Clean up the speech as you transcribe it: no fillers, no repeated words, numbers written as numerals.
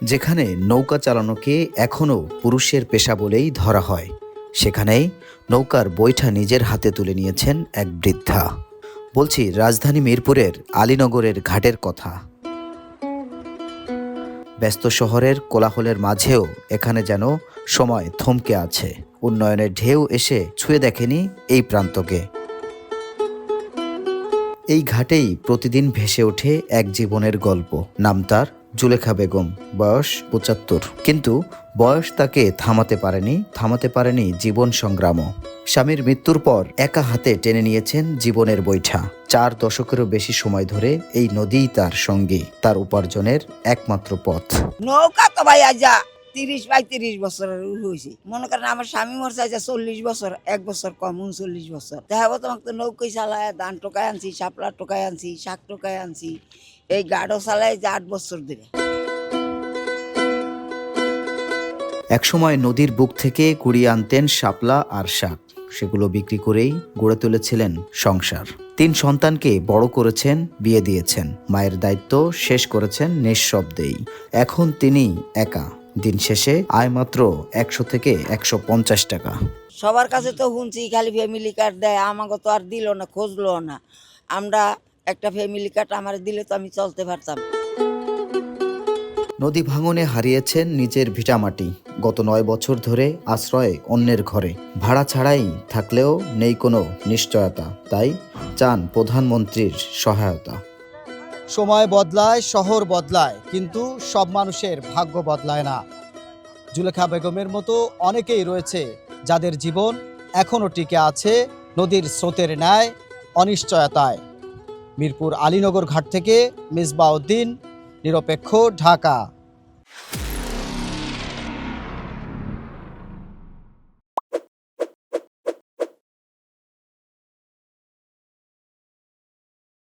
যেখানে নৌকা চালানোকে এখনও পুরুষের পেশা বলেই ধরা হয়, সেখানেই নৌকার বৈঠা নিজের হাতে তুলে নিয়েছেন এক বৃদ্ধা। বলছি রাজধানী মিরপুরের আলীনগরের ঘাটের কথা। ব্যস্ত শহরের কোলাহলের মাঝেও এখানে যেন সময় থমকে আছে। উন্নয়নের ঢেউ এসে ছুঁয়ে দেখেনি এই প্রান্তকে। এই ঘাটেই প্রতিদিন ভেসে ওঠে এক জীবনের গল্প। নাম তার জুলেখা বেগম, বয়স ৭৫। কিন্তু বয়স তাকে থামাতে পারেনি জীবন সংগ্রামও। স্বামীর মৃত্যুর পর একা হাতে টেনে নিয়েছেন জীবনের বৈঠা। ৪ দশকেরও বেশি সময় ধরে এই নদীই তার সঙ্গী, তার উপার্জনের একমাত্র পথ। নৌকা তো ভাই আজ ৩০-৩৫ বছর হয়েছে। মনে করেন আমার স্বামী মরছে আজ ৪০ বছর, ১ বছর কম ৩৯ বছর। দেখাবো তোমাকে তো নৌকাই চালায়, ধান টোকায় আনছি, শাপলা টোকায় আনছি, শাক টোকায় আনছি, এই গাড়ো চালায় যে ৮ বছর ধরে। একসময় নদীর বুক থেকে কুড়িয়ে আনতেন শাপলা আর শাক, সেগুলো বিক্রি করেই গড়ে তুলেছিলেন সংসার। ৩ সন্তানকে বড় করেছেন, বিয়ে দিয়েছেন, মায়ের দায়িত্ব শেষ করেছেন নিঃশব্দেই। এখন তিনি একা। দিন শেষে আয় মাত্র ১০০ থেকে ১৫০ টাকা। সবার কাছে তো শুনছি খালি ফ্যামিলি কার্ড দেয়, আমাকে তো আর দিল না, খুঁজলো না। আমরা একটা ফ্যামিলি কার্ড আমার দিলে তো আমি চলতে পারতাম। নদী ভাঙনে হারিয়েছেন নিজের ভিটামাটি। গত ৯ বছর ধরে আশ্রয়ে অন্যের ঘরে, ভাড়া ছাড়াই থাকলেও নেই কোনো নিশ্চয়তা। তাই চান প্রধানমন্ত্রীর সহায়তা। সময় বদলায়, শহর বদলায়, কিন্তু সব মানুষের ভাগ্য বদলায় না। জুলেখা বেগমের মতো অনেকেই রয়েছে যাদের জীবন এখনও টিকে আছে নদীর স্রোতের ন্যায় অনিশ্চয়তায়। মিরপুর আলীনগর ঘাট থেকে মিসবাউদ্দিন, নিরপেক্ষ, ঢাকা।